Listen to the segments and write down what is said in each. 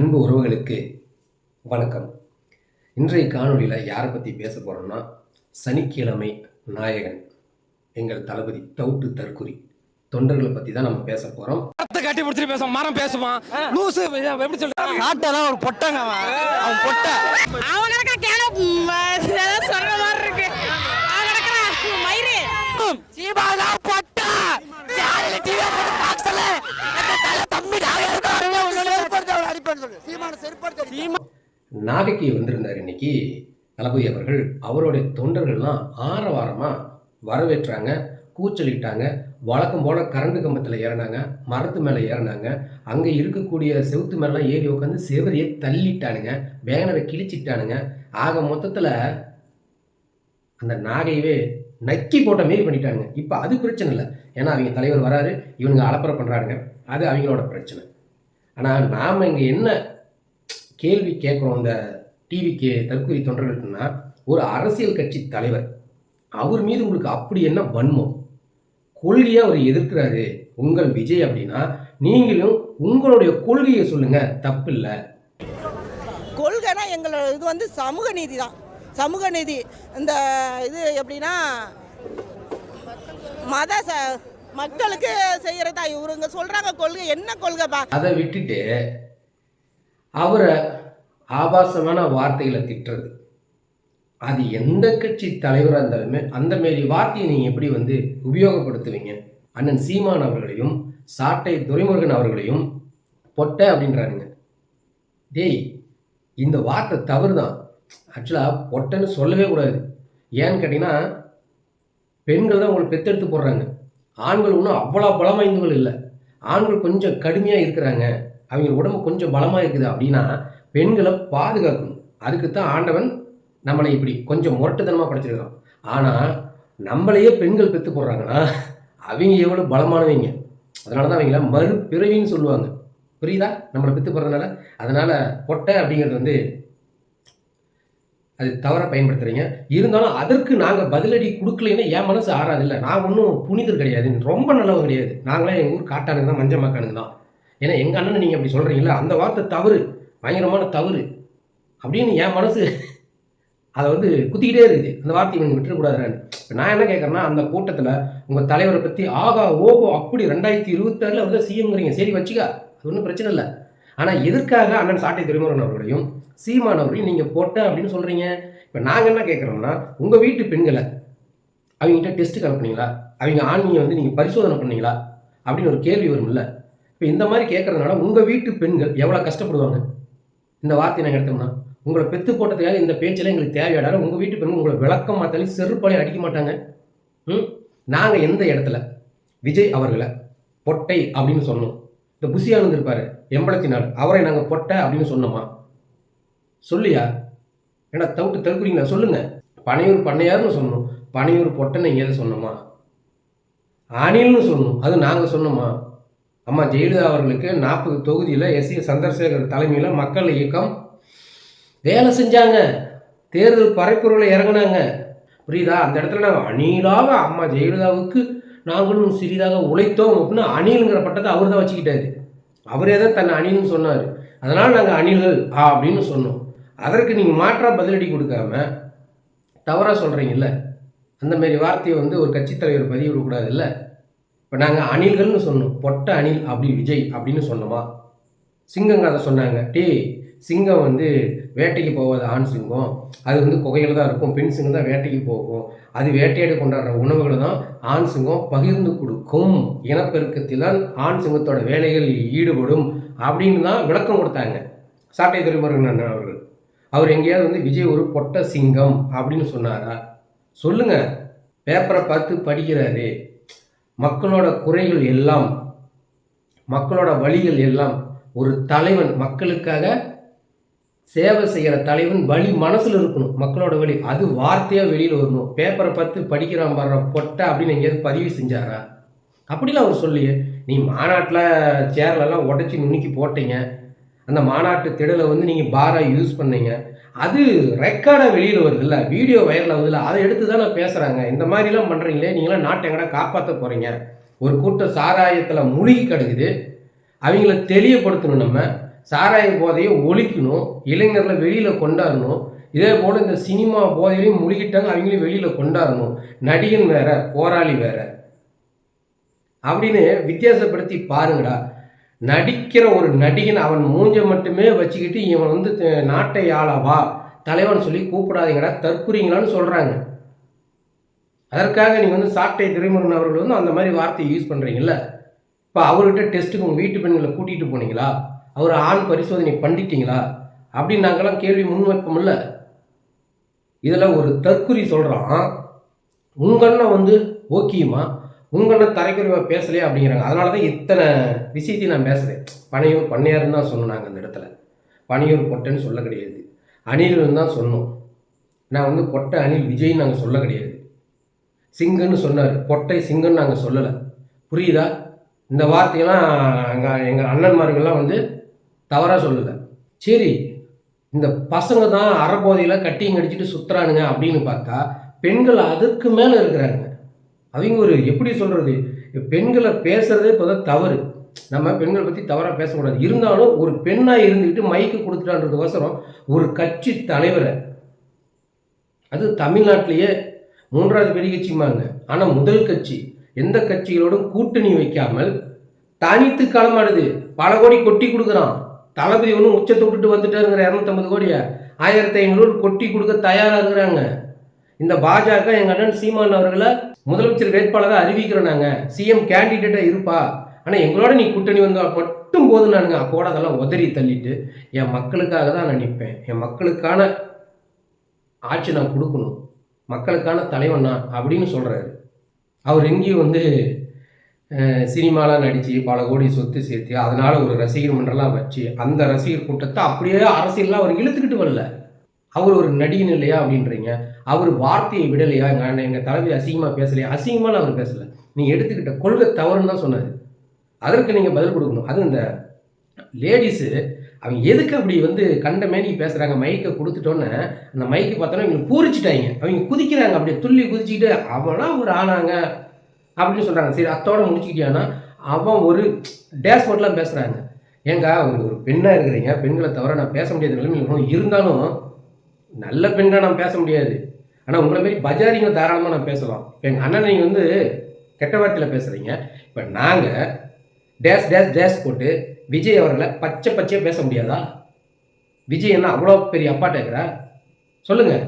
அன்பு உறவுகளுக்கு வணக்கம். இன்றைய காணொலியில் யாரை பற்றி பேச போகிறோம்னா, சனிக்கிழமை நாயகன் எங்கள் தளபதி டவுட்டு தற்குறி தொண்டர்களை பற்றி தான் நம்ம பேச போகிறோம். கட்டி பிடிச்சிட்டு பேசுவான், மரம் பேசுவான், லூசு எப்படி சொல்றான், காட்டெல்லாம் ஒரு பொட்டங்க அவன் பொட்ட அவன் நடக்கிற கேன சொல்ற மாதிரி இருக்கு. அவன் நடக்கிற மயிறு சீபாலா பொட்ட சாரில டிவி போட்டு பாக்ஸ்ல தல தம்பி நாயகன் உன்னோட ஏற்படுத்த அடிப்பேன்னு சொல்லு. சீமான செருப்படுத்த நாகைக்கு வந்திருந்தார் இன்னைக்கு தளபதி அவர்கள். அவருடைய தொண்டர்கள்லாம் ஆரவாரமாக வரவேற்றாங்க, கூச்சலிட்டாங்க. வழக்கம் போல் கரண்ட் கம்பத்தில் ஏறினாங்க, மரத்து மேலே ஏறினாங்க. அங்கே இருக்கக்கூடிய செவுத்து மேலாம் ஏறி உட்காந்து செவரியை தள்ளிட்டானுங்க, பேனரை கிழிச்சிட்டானுங்க. ஆக மொத்தத்தில் அந்த நாகையவே நக்கி போட்ட மாரி பண்ணிட்டானுங்க. இப்போ அது பிரச்சனை இல்லை, ஏன்னா அவங்க தலைவர் வராரு, இவனுங்க அலப்பறை பண்ணுறானுங்க, அது அவங்களோட பிரச்சனை. ஆனால் நாம் இங்கே என்ன கேள்வி கேட்குறோம் இந்த டிவிக்கு தற்கொலை தொண்டர்கள்னா, ஒரு அரசியல் கட்சி தலைவர், அவர் மீது உங்களுக்கு அப்படி என்ன வன்மம்? கொள்கையை அவர் எதிர்க்கிறாரு உங்கள் விஜய் அப்படின்னா, நீங்களும் உங்களுடைய கொள்கையை சொல்லுங்க, தப்பு இல்லை. கொள்கைனா எங்களோட இது வந்து சமூக நீதி தான். சமூக நீதி இந்த இது எப்படின்னா மக்களுக்கு செய்யறதா இவருங்க சொல்றாங்க. கொள்கை என்ன கொள்கைப்பா? அதை விட்டுட்டு அவரை ஆபாசமான வார்த்தைகளை திட்டுறது, அது எந்த கட்சி தலைவராக இருந்தாலுமே அந்த மாரி வார்த்தையை நீங்கள் எப்படி உபயோகப்படுத்துவீங்க? அண்ணன் சீமான் அவர்களையும் சாட்டை துரைமுருகன் அவர்களையும் பொட்டை அப்படின்றானுங்க. டேய், இந்த வார்த்தை தவறு தான். ஆக்சுவலாக பொட்டைன்னு சொல்லவே கூடாது. ஏன்னு கேட்டிங்கன்னா, பெண்கள் தான் உங்களை பெத்தெடுத்து போடுறாங்க. ஆண்கள் ஒன்றும் அவ்வளோ பலமாய்ந்தவர்கள் இல்லை. ஆண்கள் கொஞ்சம் கடுமையாக இருக்கிறாங்க, அவங்க உடம்பு கொஞ்சம் பலமாக இருக்குது அப்படின்னா பெண்களை பாதுகாக்கணும். அதுக்கு தான் ஆண்டவன் நம்மளை இப்படி கொஞ்சம் முரட்டுத்தனமாக படைச்சிருக்கிறோம். ஆனால் நம்மளையே பெண்கள் பெற்று போடுறாங்கன்னா அவங்க எவ்வளோ பலமானவங்க. அதனால தான் அவங்கள மறுபிறவின்னு சொல்லுவாங்க. புரியுதா? நம்மளை பெற்று போடுறதுனால. அதனால் பொட்டை அப்படிங்கிறது அது தவறாக பயன்படுத்துகிறீங்க. இருந்தாலும் அதற்கு நாங்கள் பதிலடி கொடுக்கலைன்னா என் மனசு ஆறாதில்லை. நான் ஒன்றும் புனிதர் கிடையாது, ரொம்ப நல்லவங்க கிடையாது. நாங்களாம் எங்கள் ஊர் காட்டானுங்க தான், மஞ்சள் மாக்கானுங்க தான். ஏன்னா எங்கள் அண்ணனை நீங்கள் அப்படி சொல்கிறீங்களா, அந்த வார்த்தை தவறு, பயங்கரமான தவறு அப்படின்னு என் மனசு அதை குத்திக்கிட்டே இருக்குது. அந்த வார்த்தை இவங்க விட்டுறக்கூடாதுன்னு. இப்போ நான் என்ன கேட்குறேன்னா, அந்த கூட்டத்தில் உங்கள் தலைவரை பற்றி ஆகா ஓகோ அப்படி 2026 சிஎம்ங்கிறீங்க, சரி வச்சுக்கா, அது ஒன்றும் பிரச்சனை இல்லை. ஆனால் எதற்காக அண்ணன் சாட்டை துரைமுருகன் அவர்களையும் சீமான் அவர்களையும் நீங்கள் போட்ட அப்படின்னு சொல்கிறீங்க? இப்போ நாங்கள் என்ன கேட்குறோம்னா, உங்கள் வீட்டு பெண்களை அவங்ககிட்ட டெஸ்ட்டுக்கு அனுப்புனீங்களா, அவங்க ஆண்மையை நீங்கள் பரிசோதனை பண்ணீங்களா அப்படின்னு ஒரு கேள்வி வரும்ல. இப்போ இந்த மாதிரி கேட்குறதுனால உங்கள் வீட்டு பெண்கள் எவ்வளோ கஷ்டப்படுவாங்க? இந்த வார்த்தையை நாங்கள் எடுத்தோம்னா, உங்களை பெற்று போட்டதுக்காக இந்த பேச்செல்லாம் எங்களுக்கு தேவையாடாலும் உங்கள் வீட்டு பெண்கள் உங்களை விளக்கம் மாற்றாலும் செருப்பாலையும் அடிக்க மாட்டாங்க. நாங்கள் எந்த இடத்துல விஜய் அவர்களை பொட்டை அப்படின்னு சொன்னோம்? இந்த புசியானது இருப்பார் எம்பளத்தினால், அவரை நாங்கள் பொட்டை அப்படின்னு சொன்னோமா? சொல்லியா? ஏன்னா தவிட்டு தற்குறீங்களா? சொல்லுங்கள். பனையூர் பண்ணையார்னு சொன்னோம், பனையூர் பொட்டைன்னு எங்கேயாவது சொன்னோமா? அணில்னு சொன்னோம், அது நாங்கள் சொன்னோமா? அம்மா ஜெயலலிதா அவர்களுக்கு 40 தொகுதியில் எஸ் சந்திரசேகர் தலைமையில் மக்கள் இயக்கம் வேலை செஞ்சாங்க, தேர்தல் பரப்புரையில் இறங்கினாங்க. புரியுதா? அந்த இடத்துல நாங்கள் அணிலாக அம்மா ஜெயலலிதாவுக்கு நாங்களும் சிறிதாக உழைத்தோம் அப்படின்னு அணிலுங்கிற பட்டத்தை அவர் தான் வச்சுக்கிட்டாரு. அவரே தான் தன்னை அணில்னு சொன்னார். அதனால் நாங்கள் அணில்கள் அப்படின்னு சொன்னோம். அதற்கு நீங்கள் மாற்றாக பதிலடி கொடுக்காம தவறாக சொல்கிறீங்கல்ல. அந்தமாரி வார்த்தையை ஒரு கட்சித் தலைவர் பதிவிடக்கூடாது இல்லை. இப்போ நாங்கள் அணில்கள்னு சொன்னோம், பொட்டை அணில் அப்படி விஜய் அப்படின்னு சொன்னோமா? சிங்கங்க அதை சொன்னாங்க. சிங்கம் வேட்டைக்கு போகாது ஆண் சிங்கம், அது குகையில் தான் இருக்கும், பெண் சிங்கம் தான் வேட்டைக்கு போகும், அது வேட்டையாடி கொண்டாடுற உணவுகளை தான் ஆண் சிங்கம் பகிர்ந்து கொடுக்கும், இனப்பெருக்கத்தில் தான் ஆண் சிங்கத்தோட வேலைகளில் ஈடுபடும் அப்படின்னு தான் விளக்கம் கொடுத்தாங்க சாட்டை துரைமுருகன் அவர்கள். அவர் எங்கேயாவது விஜய் ஒரு பொட்டை சிங்கம் அப்படின்னு சொன்னாரா? சொல்லுங்க. பேப்பரை பார்த்து படிக்கிறாரு. மக்களோட குறைகள் எல்லாம், மக்களோட வழிகள் எல்லாம், ஒரு தலைவன் மக்களுக்காக சேவை செய்கிற தலைவன் வழி மனசில் இருக்கணும், மக்களோட வழி, அது வார்த்தையாக வெளியில் வரணும். பேப்பரை பார்த்து படிக்கிறான் பாடுற பொட்டை அப்படின்னு எங்கேயாவது பதிவு செஞ்சாரா? அப்படிலாம் அவர் சொல்லியே. நீ மாநாட்டில் சேர்லெல்லாம் உடச்சி நுணுக்கி போட்டீங்க, அந்த மாநாட்டு திடலை நீங்கள் பாராக யூஸ் பண்ணீங்க, அது ரெக்கார்டாக வெளியில் வருது இல்லை, வீடியோ வைரல் ஆகுதுல்ல, அதை எடுத்து தான் நான் பேசுகிறாங்க. இந்த மாதிரிலாம் பண்ணுறீங்களே, நீங்களாம் நாட்டை எங்கடா காப்பாற்ற போகிறீங்க? ஒரு கூட்டம் சாராயத்தில் மூழ்கி கிடக்குது, அவங்கள தெளிவுபடுத்தணும். நம்ம சாராய போதையை ஒழிக்கணும், இளைஞர்களை வெளியில் கொண்டாடணும். இதே போல் இந்த சினிமா போதையிலையும் முழுகிட்டாங்க, அவங்களையும் வெளியில் கொண்டாடணும். நடிகன் வேற, போராளி வேற அப்படின்னு வித்தியாசப்படுத்தி பாருங்கடா. நடிக்கிற ஒரு நடிகன் அவன் மூஞ்சை மட்டுமே வச்சுக்கிட்டு இவன் வந்து நாட்டை ஆளவா தலைவன் சொல்லி கூப்பிடாதீங்கடா, தற்குறீங்களான்னு சொல்கிறாங்க. அதற்காக நீங்கள் வந்து சாட்டை துரைமுருகன் அவர்கள் வந்து அந்த மாதிரி வார்த்தையை யூஸ் பண்ணுறீங்கல்ல. இப்போ அவர்கிட்ட டெஸ்ட்டுக்கு உங்கள் வீட்டு பெண்களை கூட்டிகிட்டு போனீங்களா, அவர் ஆண் பரிசோதனை பண்ணிட்டீங்களா அப்படின்னு நாங்கள்லாம் கேள்வி முன்வைப்போம்ல. இதில் ஒரு தற்குறி சொல்கிறான், உங்கண்ண வந்து ஓகேமா, உங்கண்ண தரைக்குறைவாக பேசலையே அப்படிங்கிறாங்க. அதனால தான் இத்தனை விஷயத்தையும் நான் பேசுகிறேன். பனையூர் பண்ணையாருன்னு தான் சொன்னோம். நாங்கள் அந்த இடத்துல பனையூர் பொட்டைன்னு சொல்ல கிடையாது, அணில்னு தான் சொன்னோம். நான் வந்து பொட்டை அணில் விஜய்ன்னு நாங்கள் சொல்ல கிடையாது. சிங்குன்னு சொன்னார், பொட்டை சிங்குன்னு நாங்கள் சொல்லலை. புரியுதா? இந்த வார்த்தையெல்லாம் எங்கள் அண்ணன்மார்கள்லாம் வந்து தவறாக சொல்லலை. சரி, இந்த பசங்க தான் அறபோதையில் கட்டியும் கடிச்சிட்டு சுற்றுறானுங்க அப்படின்னு பார்த்தா பெண்கள் அதுக்கு மேலே இருக்கிறாங்க. அவங்க ஒரு எப்படி சொல்கிறது, பெண்களை பேசுகிறதே இப்போ தான் தவறு. நம்ம பெண்களை பற்றி தவறாக பேசக்கூடாது. இருந்தாலும் ஒரு பெண்ணாக இருந்துக்கிட்டு மைக்கு கொடுத்துட்டான்றதுக்கோசரம் ஒரு கட்சி தலைவரை, அது தமிழ்நாட்டிலேயே 3வது பெரிய கட்சிமாங்க, ஆனால் முதல் கட்சி, எந்த கட்சிகளோடும் கூட்டணி வைக்காமல் தனித்து களமாடுது. பல கோடி கொட்டி கொடுக்குறான். தளபதி ஒன்றும் உச்சத்தை விட்டுட்டு வந்துட்டாருங்கிற 250 கோடியை 1500 கொட்டி கொடுக்க தயாராக இருக்கிறாங்க. இந்த பாஜக எங்கள் அண்ணன் சீமான் அவர்களை முதலமைச்சர் வேட்பாளராக அறிவிக்கிறோம். நாங்கள் சிஎம் கேண்டிடேட்டாக இருப்பா, ஆனால் எங்களோட நீ கூட்டணி வந்தால் மட்டும் போதும். நானுங்க அப்போட அதெல்லாம் உதறி தள்ளிட்டு என் மக்களுக்காக தான் நான் நிற்பேன், என் மக்களுக்கான ஆட்சி நான் கொடுக்கணும், மக்களுக்கான தலைவன் நான் அப்படின்னு சொல்கிறாரு. அவர் எங்கேயும் வந்து சினிமாலாம் நடித்து பல கோடி சொத்து சேர்த்து அதனால் ஒரு ரசிகர் மன்றம்லாம் வச்சு அந்த ரசிகர் கூட்டத்தை அப்படியே அரசியல்லாம் அவர் இழுத்துக்கிட்டு வரல. அவர் ஒரு நடிகன் இல்லையா அப்படின்றீங்க. அவர் வார்த்தையை விடலையா, எங்கள் தலைவி அசிங்கமாக பேசலையா? அசிங்கமாக அவர் பேசலை, நீங்கள் எடுத்துக்கிட்ட கொள்கை தவறுன்னு தான் சொன்னார். அதற்கு நீங்கள் பதில் கொடுக்கணும். அதுவும் இந்த லேடிஸு அவங்க எதுக்கு அப்படி வந்து கண்ட மேனி பேசுகிறாங்க, மைக்கை கொடுத்துட்டோன்னே அந்த மைக்கு பார்த்தோன்னா இவங்களுக்கு பூரிச்சிட்டாங்க, அவங்க குதிக்கிறாங்க, அப்படியே துள்ளி குதிச்சுக்கிட்டு அவனாம் ஒரு ஆனாங்க அப்படின்னு சொல்கிறாங்க. சரி, அத்தோடு முடிச்சுக்கிட்டியானா அவன் ஒரு டேஷ்போர்ட்லாம் பேசுகிறாங்க. ஏங்க ஒரு பெண்ணாக இருக்கிறீங்க, பெண்களை தவிர நான் பேச முடியாத நிலைமையில் இருந்தாலும் நல்ல பெண்ணாக நான் பேச முடியாது. ஆனால் உங்களை மாரி பஜாரிங்க தாராளமாக நான் பேசலாம். இப்போ எங்கள் அண்ணன் நீங்கள் வந்து கெட்ட வார்த்தையில் பேசுகிறீங்க. இப்போ நாங்கள் டேஷ் டேஷ் டேஷ் போட்டு விஜய் அவர்களை பச்சை பச்சையாக பேச முடியாதா? விஜய் என்ன அவ்வளோ பெரிய அப்பாட்ட இருக்கிறா? சொல்லுங்கள்.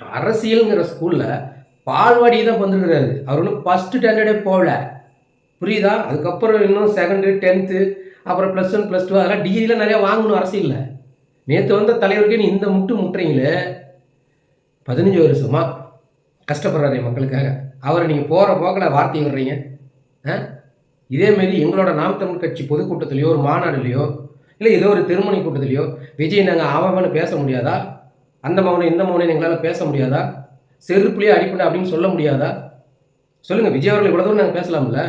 அரசியலுங்கிற ஸ்கூலில் பால்வாடி தான் வந்துருக்கிறாரு. அவர் ஒன்றும் ஃபஸ்ட்டு ஸ்டாண்டர்டே போகல, புரியுதா? அதுக்கப்புறம் இன்னும் 2nd 10th அப்புறம் +1 +2 அதெல்லாம் டிகிரிலாம் நிறையா வாங்கணும் அரசியலில். நேற்று வந்த தலைவருக்கு நீ இந்த முட்டுறீங்களே, 15 வருஷமாக கஷ்டப்படுறாரு மக்களுக்காக. அவரை நீங்கள் போகிற போக்கில் வார்த்தை விடுறீங்க. இதேமாரி எங்களோட நாம் தமிழ் கட்சி பொதுக்கூட்டத்திலையோ ஒரு மாநாடுலையோ இல்லை ஏதோ ஒரு திருமணி கூட்டத்திலையோ விஜய் நாங்கள் அவன்னு பேச முடியாதா? அந்த மௌனம் இந்த மௌனம் எங்களால் பேச முடியாதா? செருப்புலேயே அடிப்படை அப்படின்னு சொல்ல முடியாதா? சொல்லுங்கள். விஜய் அவர்கள் இவ்வளோ தூரம் நாங்கள் பேசலாம்ல.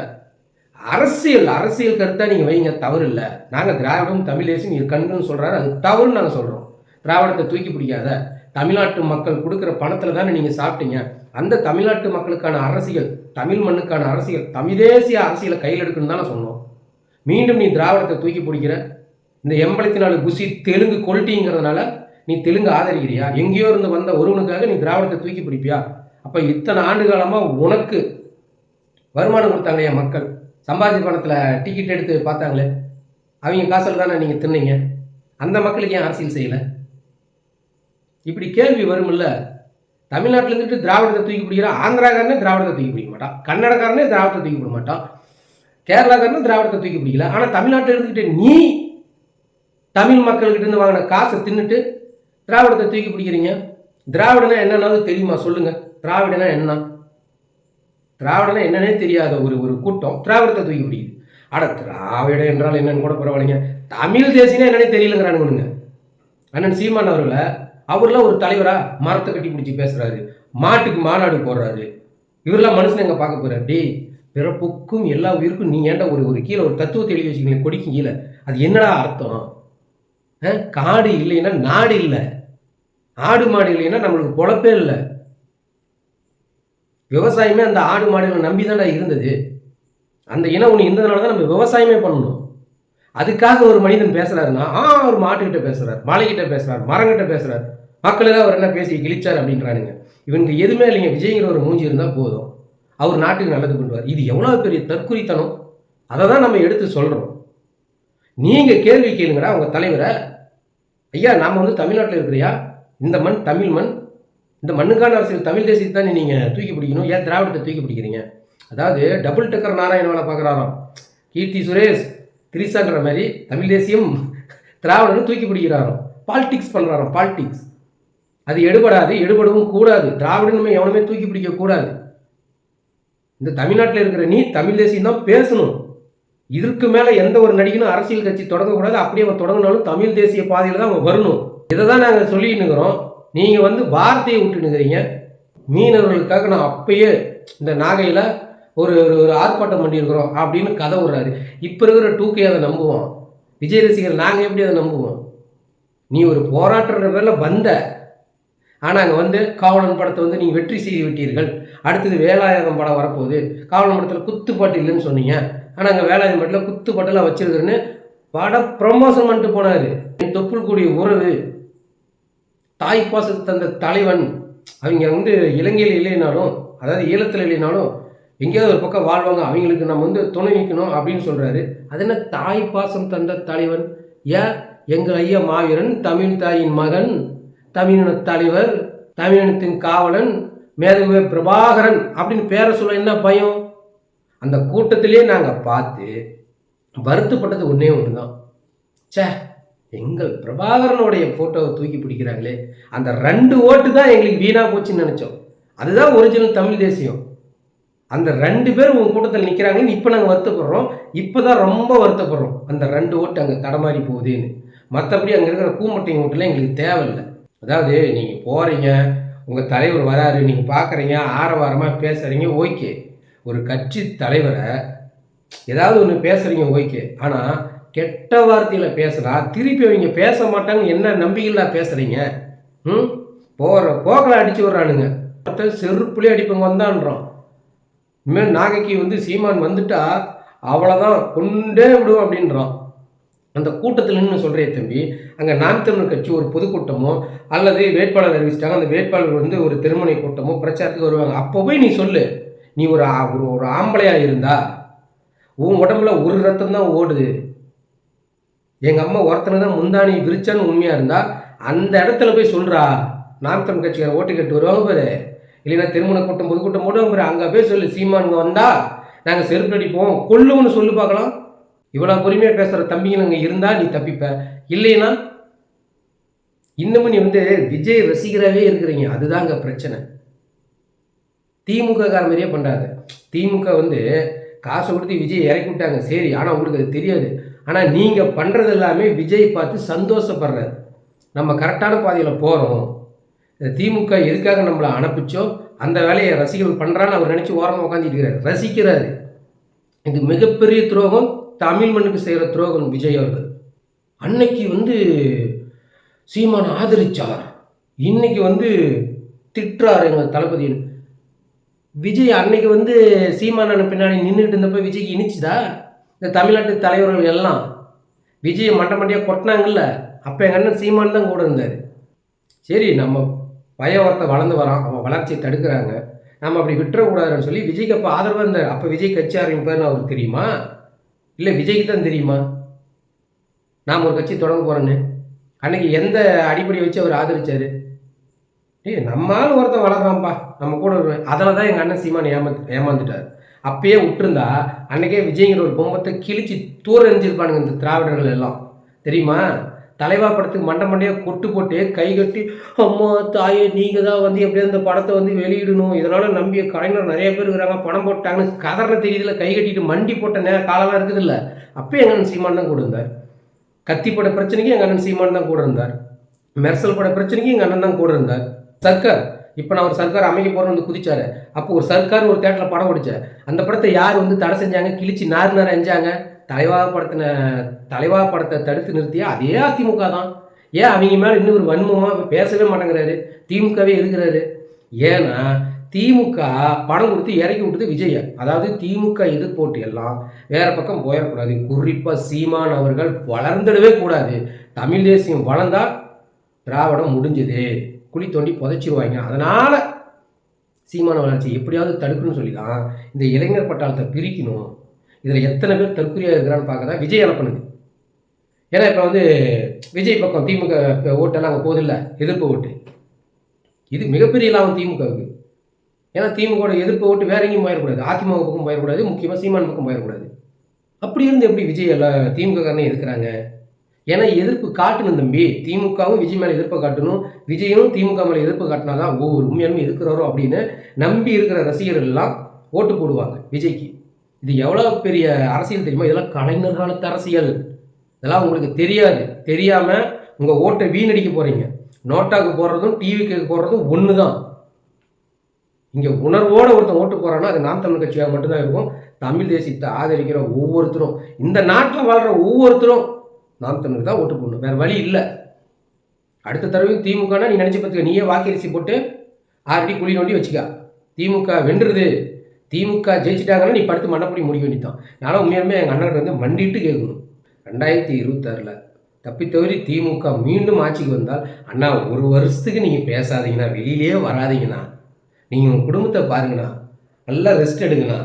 அரசியல் கருத்தாக நீங்கள் வைங்க, தவறு இல்லை. நாங்கள் திராவிடம் தமிழ் தேசம் இரு கண்கள்னு சொல்கிறாரு, அது தவறுன்னு நாங்கள் சொல்கிறோம். திராவிடத்தை தூக்கி பிடிக்காத, தமிழ்நாட்டு மக்கள் கொடுக்குற பணத்தில் தானே நீங்கள் சாப்பிட்டீங்க. அந்த தமிழ்நாட்டு மக்களுக்கான அரசியல், தமிழ் மண்ணுக்கான அரசியல், தமிழ் தேசிய அரசியலை கையில் எடுக்கணும்னு தானே சொன்னோம். மீண்டும் நீ திராவிடத்தை தூக்கி பிடிக்கிற. இந்த 84 குசி தெலுங்கு கொல்ட்டிங்கிறதுனால நீ தெலுங்கு ஆதரிக்கிறியா? எங்கேயோ இருந்து வந்த ஒருவனுக்காக நீ திராவிடத்தை தூக்கி பிடிப்பியா? அப்போ இத்தனை ஆண்டு காலமாக உனக்கு வருமானம் கொடுத்தாங்களே மக்கள், சம்பாதிச்ச பணத்தில் டிக்கெட் எடுத்து பார்த்தாங்களே, அவங்க காசில் தானே நீங்கள் தின்னீங்க. அந்த மக்களுக்கு ஏன் அரசியல் செய்யலை? இப்படி கேள்வி வரும்ல. தமிழ்நாட்டில் இருந்துட்டு திராவிடத்தை தூக்கி பிடிக்கிற ஆந்திராக்காரனே திராவிடத்தை தூக்கி பிடிக்க மாட்டான், கன்னடக்காரனே திராவிடத்தை தூக்கி பிடிக்க மாட்டான், கேரளாக்காரனே திராவிடத்தை தூக்கி பிடிக்கல. ஆனால் தமிழ்நாட்டில் இருந்துக்கிட்டு நீ தமிழ் மக்கள்கிட்ட இருந்து வாங்கின காசை தின்னுட்டு திராவிடத்தை தூக்கி பிடிக்கிறீங்க. திராவிடனா என்னன்னாவது தெரியுமா? சொல்லுங்க. திராவிடனா என்ன? திராவிடனா என்னன்னே தெரியாத ஒரு கூட்டம் திராவிடத்தை தூக்கி பிடிக்குது. ஆனால் திராவிடம் என்றால் என்னன்னு கூட பரவாயில்லைங்க, தமிழ் தேசியனா என்னன்னே தெரியலங்கிறானுங்க. அண்ணன் சீமான் அவர்களை அவர்லாம் ஒரு தலைவரா மரத்தை கட்டி பிடிச்சி பேசுறாரு, மாட்டுக்கு மாநாடு போடுறாரு. இவரெல்லாம் மனுஷன் எங்க பார்க்க போறாரு? டேய், பிறப்புக்கும் எல்லா உயிருக்கும் நீ ஏன்டா ஒரு கீழே ஒரு தத்துவத்தை எழுதி வச்சுக்கீங்க கொடிக்கும் கீழே, அது என்னடா அர்த்தம்? காடு இல்லைன்னா நாடு இல்லை, ஆடு மாடு இல்லைன்னா நம்மளுக்கு பொழப்பே இல்லை. விவசாயமே அந்த ஆடு மாடுகளை நம்பி தானே இருந்தது. அந்த இனம் ஒன்று இருந்ததுனால தான் நம்ம விவசாயமே பண்ணணும். அதுக்காக ஒரு மனிதன் பேசுறாருன்னா அவர் மாட்டுக்கிட்ட பேசுறாரு, மலைகிட்ட பேசுறாரு, மரங்கிட்ட பேசுறாரு, மக்களுக்காக அவர் என்ன பேசி கிழிச்சார் அப்படின்றானுங்க. இவனுக்கு எதுவுமே இல்லைங்க. விஜய்ங்கிற ஒரு மூஞ்சி இருந்தால் போதும், அவர் நாட்டுக்கு நல்லது பண்ணுவார். இது எவ்வளோ பெரிய தற்குறித்தனம். அதை தான் நம்ம எடுத்து சொல்கிறோம். நீங்கள் கேள்வி கேளுங்கடா உங்கள் தலைவரை. ஐயா, நாம் வந்து தமிழ்நாட்டில் இருக்கிறியா? இந்த மண் தமிழ் மண். இந்த மண்ணுக்கான அரசியல் தமிழ் தேசியத்தை தானே நீங்கள் தூக்கி பிடிக்கணும். ஏன் திராவிடத்தை தூக்கி பிடிக்கிறீங்க? அதாவது டபுள் டக்கர் நாராயண வேலை பார்க்குறாராம் கீர்த்தி சுரேஷ் திரிசாங்கிற மாதிரி தமிழ் தேசியம் திராவிடன்னு தூக்கி பிடிக்கிறாராம். Politics பண்ணுறாராம், politics. அது எடுபடாது, எடுபடவும் கூடாது. திராவிடனுமே எவனுமே தூக்கி பிடிக்கக்கூடாது. இந்த தமிழ்நாட்டில் இருக்கிற நீ தமிழ் தேசியம் தான் பேசணும். இதற்கு மேலே எந்த ஒரு நடிகனும் அரசியல் கட்சி தொடங்கக்கூடாது. அப்படியே அவன் தொடங்கினாலும் தமிழ் தேசிய பாதையில் தான் அவன் வரணும். இதை தான் நாங்கள் சொல்லிட்டு இருக்கிறோம். நீங்கள் வந்து வார்த்தையை விட்டுனுக்கிறீங்க. மீனவர்களுக்காக நான் அப்பயே இந்த நாகையில் ஒரு ஒரு ஆர்ப்பாட்டம் பண்ணியிருக்கிறோம் அப்படின்னு கதை விடுறாரு. இப்போ இருக்கிற 2K அதை நம்புவோம். விஜய் ரசிகர் நாங்கள் எப்படி அதை நம்புவோம்? நீ ஒரு போராட்ட பேரில் வந்த, ஆனால் அங்கே வந்து காவலன் படத்தை வந்து நீங்கள் வெற்றி செய்து விட்டீர்கள். அடுத்தது வேலாயுதம் படம் வரப்போகுது. காவலன் படத்தில் குத்துப்பாட்டு இல்லைன்னு சொன்னீங்க, ஆனால் அங்கே வேலாயுதம் படத்தில் குத்துப்பாட்டெல்லாம் வச்சிருக்கிறேன்னு படம் ப்ரமோஷன் பண்ணிட்டு போனாரு. தொப்புள் கூடிய உறவு, தாய் பாசத்தை தந்த தலைவன். அவங்க வந்து இலங்கையில் இல்லைனாலும், அதாவது ஈழத்தில் இல்லைனாலும் எங்கேயாவது ஒரு பக்கம் வாழ்வாங்க, அவங்களுக்கு நம்ம வந்து துணை நிற்கணும் அப்படின்னு சொல்கிறாரு. அது என்ன தாய் பாசம் தந்த தலைவன்? ஏன் எங்கள் ஐயா மாவீரன், தமிழ் தாயின் மகன், தமிழின தலைவர், தமிழினத்தின் காவலன், மேதகுவே பிரபாகரன் அப்படின்னு பேரை சொல்ல என்ன பயம்? அந்த கூட்டத்திலே நாங்கள் பார்த்து வருத்தப்பட்டது ஒன்றே ஒன்று தான். சே, எங்கள் பிரபாகரனுடைய ஃபோட்டோவை தூக்கி பிடிக்கிறாங்களே, அந்த 2 ஓட்டு தான் எங்களுக்கு வீணாக போச்சுன்னு நினச்சோம். அதுதான் ஒரிஜினல் தமிழ் தேசியம். அந்த 2 பேர் உங்கள் கூட்டத்தில் நிற்கிறாங்கன்னு இப்போ நாங்கள் வருத்தப்படுறோம். இப்போ தான் ரொம்ப வருத்தப்படுறோம், அந்த 2 ஓட்டு அங்கே தடமாறி போகுதுன்னு. மற்றபடி அங்கே இருக்கிற கூமட்டையும் ஓட்டுலாம் எங்களுக்கு தேவையில்லை. அதாவது நீங்கள் போகிறீங்க, உங்கள் தலைவர் வராரு, நீங்கள் பார்க்குறீங்க, ஆரவாரமாக பேசுகிறீங்க, ஓகே. ஒரு கட்சி தலைவரை ஏதாவது ஒன்று பேசுகிறீங்க, ஓகே. ஆனால் கெட்ட வார்த்தையில் பேசுகிறா, திருப்பி அவங்க பேச மாட்டாங்க, என்ன நம்பிக்கையில் பேசுகிறீங்க? போகிற போக்கில் அடித்து விட்றானுங்க. செருப்புலேயே அடிப்பங்க வந்தான்றோம். இனிமேல் நாகைக்கு வந்து சீமான் வந்துட்டா அவ்வளோதான், கொண்டே விடுவோம் அப்படின்றான். அந்த கூட்டத்தில் நின்று சொல்கிறே தம்பி, அங்கே நாம் தமிழர் கட்சி ஒரு பொதுக்கூட்டமோ அல்லது வேட்பாளர் அறிவிச்சிட்டாங்க, அந்த வேட்பாளர் வந்து ஒரு திருமண கூட்டமோ பிரச்சாரத்துக்கு வருவாங்க. அப்போ போய் நீ சொல்லு, நீ ஒரு ஒரு ஆம்பளையாக இருந்தா உன் உடம்புல ஒரு ரத்தம் தான் ஓடுது, எங்கள் அம்மா ஒருத்தனை தான் முந்தானி விரிச்சான்னு உண்மையாக இருந்தா அந்த இடத்துல போய் சொல்கிறா. நாம் தமிழ் கட்சிக்கார ஓட்டு கட்டு வருவாங்க பாரு, இல்லைன்னா திருமண கூட்டம் பொதுக்கூட்டம் போடுவாங்க பாரு, அங்கே போய் சொல்லு, சீமானுங்க வந்தா நாங்கள் செருப்பு அடிப்போம் கொல்லுன்னு சொல்லு பார்க்கலாம். இவ்வளோ பொறுமையாக பேசுகிற தம்பிங்க அங்கே இருந்தால் நீ தப்பிப்ப, இல்லைன்னா இன்னமும் நீ வந்து விஜய் ரசிகராகவே இருக்கிறீங்க. அதுதான் அங்கே பிரச்சனை. திமுக கார மாதிரியே பண்ணுறாங்க. திமுக வந்து காசை கொடுத்து விஜய் இறக்கி விட்டாங்க, சரி, ஆனால் உங்களுக்கு அது தெரியாது. ஆனால் நீங்கள் பண்ணுறது எல்லாமே விஜய் பார்த்து சந்தோஷப்படுறாரு. நம்ம கரெக்டான பாதையில் போகிறோம், திமுக எதுக்காக நம்மளை அனுப்பிச்சோ அந்த வேலையை ரசிகர்கள் பண்ணுறான்னு அவர் நினச்சி ஓரமாக உட்காந்துட்டு இருக்கிறார், ரசிக்கிறாரு. இது மிகப்பெரிய துரோகம், தமிழ் மண்ணுக்கு செய்கிற துரோகம் விஜய் அவர்கள். அன்னைக்கு வந்து சீமானை ஆதரிச்சார், இன்னைக்கு வந்து திட்டுறாரு எங்கள் தளபதியின். விஜய் அன்னைக்கு வந்து சீமான பின்னாடி நின்றுட்டு இருந்தப்போ விஜய்க்கு இனிச்சுதா? இந்த தமிழ்நாட்டு தலைவர்கள் எல்லாம் விஜயை மண்டமண்டியாக கொட்டினாங்கல்ல, அப்போ எங்கள் அண்ணன் சீமான் தான் கூட இருந்தார். சரி, நம்ம பையன் ஒருத்தன் வளர்ந்து வரான், அவன் வளர்ச்சியை தடுக்கிறாங்க, நம்ம அப்படி விட்டுறக்கூடாதுன்னு சொல்லி விஜய்க்கு அப்போ ஆதரவாக இருந்தார். அப்போ விஜய் கட்சி ஆரம்பிப்பார்னு அவருக்கு தெரியுமா? இல்லை விஜய்க்கு தான் தெரியுமா நாம் ஒரு கட்சி தொடங்க போகிறோன்னு? அன்னைக்கு எந்த அடிப்படை வச்சு அவர் ஆதரிச்சார்? நம்மளால ஒருத்தன் வளர்றான்ப்பா, நம்ம கூட வருவேன். அதில் தான் எங்கள் அண்ணன் சீமான் ஏமாந்துட்டார். அப்பயே விட்டுருந்தா அன்றைக்கே விஜய்ங்கிற ஒரு பொம்பத்தை கிழிச்சு தூர எறிஞ்சிருப்பானுங்க இந்த திராவிடர்கள் எல்லாம், தெரியுமா? தலைவா படத்துக்கு மண்டையாக கொட்டு போட்டு கை கட்டி, அம்மா தாயே நீங்கள் தான் வந்து எப்படியா இந்த படத்தை வந்து வெளியிடணும், இதனால் நம்பிய கலைஞர் நிறைய பேர் இருக்கிறாங்க, பணம் போட்டாங்கன்னு கதறின தெரியுதுல, கை கட்டிட்டு மண்டி போட்ட காலெல்லாம் இருக்குது இல்லை? அப்போ எங்கள் அண்ணன் சீமான் தான் கூட இருந்தார். கத்தி பட பிரச்சனைக்கு எங்கள் அண்ணன் சீமான் தான் கூட இருந்தார். மெர்சல் பட பிரச்சனைக்கு எங்கள் அண்ணன் தான் கூட இருந்தார். சர்க்கார், இப்போ நான் ஒரு சர்க்கார் அமைக்க போகிறேன்னு வந்து குதிச்சாரு. அப்போ ஒரு சர்க்கார் ஒரு தேட்டரில் படம் ஓடிச்சார். அந்த படத்தை யார் வந்து தடை செஞ்சாங்க, கிழிச்சு நார் அஞ்சாங்க? தலைவா படத்தை தடுத்து நிறுத்தியா அதே அதிமுக தான். ஏன் அவங்க மேலே இன்னும் ஒரு வன்மமாக பேசவே மாட்டேங்கிறாரு, திமுகவே இருக்கிறாரு? ஏன்னா திமுக பணம் கொடுத்து இறக்கி விட்டது விஜய. அதாவது திமுக எதிர்ப்போட்டு எல்லாம் வேற பக்கம் போயிடக்கூடாது. குறிப்பாக சீமான் அவர்கள் வளர்ந்துடவே கூடாது. தமிழ் தேசியம் வளர்ந்தா திராவிடம் முடிஞ்சது, குழி தோண்டி புதைச்சிருவாங்க. அதனால சீமான வளர்ச்சி எப்படியாவது தடுக்கணும்னு சொல்லி தான் இந்த இளைஞர் பட்டாளத்தை பிரிக்கணும். இதில் எத்தனை பேர் தற்கொலையாக இருக்கிறான்னு பார்க்க தான் விஜய் அனுப்புனது. ஏன்னா இப்போ வந்து விஜய் பக்கம் திமுக ஓட்டெல்லாம் அங்கே போதில்லை, எதிர்ப்பு ஓட்டு. இது மிகப்பெரிய லாபம் திமுகவுக்கு. ஏன்னா திமுக எதிர்ப்பு ஓட்டு வேற எங்கேயும் போயிடக்கூடாது, அதிமுக பக்கம் போயிடக்கூடாது, முக்கியமாக சீமான் பக்கம் போயிடக்கூடாது. அப்படி இருந்து எப்படி விஜய் எல்லாம் திமுக காரனே எதிர்க்கிறாங்க? ஏன்னா எதிர்ப்பு காட்டணும் தம்பி. திமுகவும் விஜய் மேலே எதிர்ப்பை காட்டணும், விஜயும் திமுக மேலே எதிர்ப்பு காட்டினாதான் ஒவ்வொரு உண்மையாலுமே இருக்கிறாரோ அப்படின்னு நம்பி இருக்கிற ரசிகர்கள் எல்லாம் ஓட்டு போடுவாங்க விஜய்க்கு. இது எவ்வளோ பெரிய அரசியல் தெரியுமா? இதெல்லாம் கலைஞர் காலத்து அரசியல். இதெல்லாம் உங்களுக்கு தெரியாது. தெரியாமல் உங்கள் ஓட்டை வீணடிக்க போகிறீங்க. நோட்டாவுக்கு போடுறதும் டிவிக்கு போடுறதும் ஒன்று தான். இங்கே உணர்வோடு ஒருத்தன் ஓட்டு போகிறான்னா அது நாம் தமிழ் கட்சியாக மட்டும்தான் இருக்கும். தமிழ் தேசியத்தை ஆதரிக்கிற ஒவ்வொருத்தரும், இந்த நாட்டில் வாழ்கிற ஒவ்வொருத்தரும் நாம் தமிழுக்கு தான் ஓட்டு போடணும், வேறு வழி இல்லை. அடுத்த தடவையும் திமுகனா நீ நினச்சி பார்த்துக்க, நீயே வாக்கரிசி போட்டு 6 அடி குழி நோண்டி வச்சுக்க. திமுக வென்றுது, திமுக ஜெயிச்சிட்டாங்கன்னா நீ படுத்து மண்ணப்படி முடிக்க வேண்டியதான். நானும் உண்மையுமே எங்கள் அண்ணன் வந்து மண்டிட்டு கேட்கணும். 2026 தப்பி தவறி திமுக மீண்டும் ஆட்சிக்கு வந்தால், அண்ணா 1 வருஷத்துக்கு நீங்கள் பேசாதீங்கண்ணா, வெளியிலே வராதிங்கண்ணா, நீங்கள் உங்கள் குடும்பத்தை பாருங்கண்ணா, நல்லா ரெஸ்ட் எடுங்கண்ணா,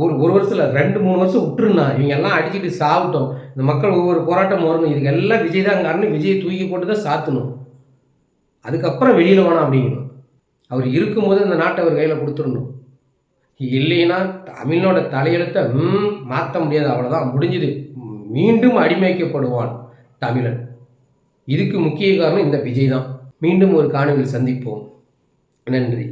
ஒரு வருஷத்தில் 2-3 வருஷம் விட்டுருண்ணா, இவங்க எல்லாம் அடிச்சுட்டு சாப்பிட்டோம், இந்த மக்கள் ஒவ்வொரு போராட்டம் வரணும், இதுக்கு எல்லாம் விஜய் தான் காரணம், விஜயை தூக்கி போட்டு தான் சாத்தணும், அதுக்கப்புறம் வெளியில் வேணாம் அப்படிங்கணும். அவர் இருக்கும்போது அந்த நாட்டை அவர் கையில் கொடுத்துடணும். இல்லைன்னா தமிழனோட தலையெழுத்தை மாற்ற முடியாது, அவ்வளோதான், முடிஞ்சுது. மீண்டும் அடிமைக்கப்படுவான் தமிழன். இதுக்கு முக்கிய காரணம் இந்த விஜய் தான். மீண்டும் ஒரு காணொளியில் சந்திப்போம். நன்றி.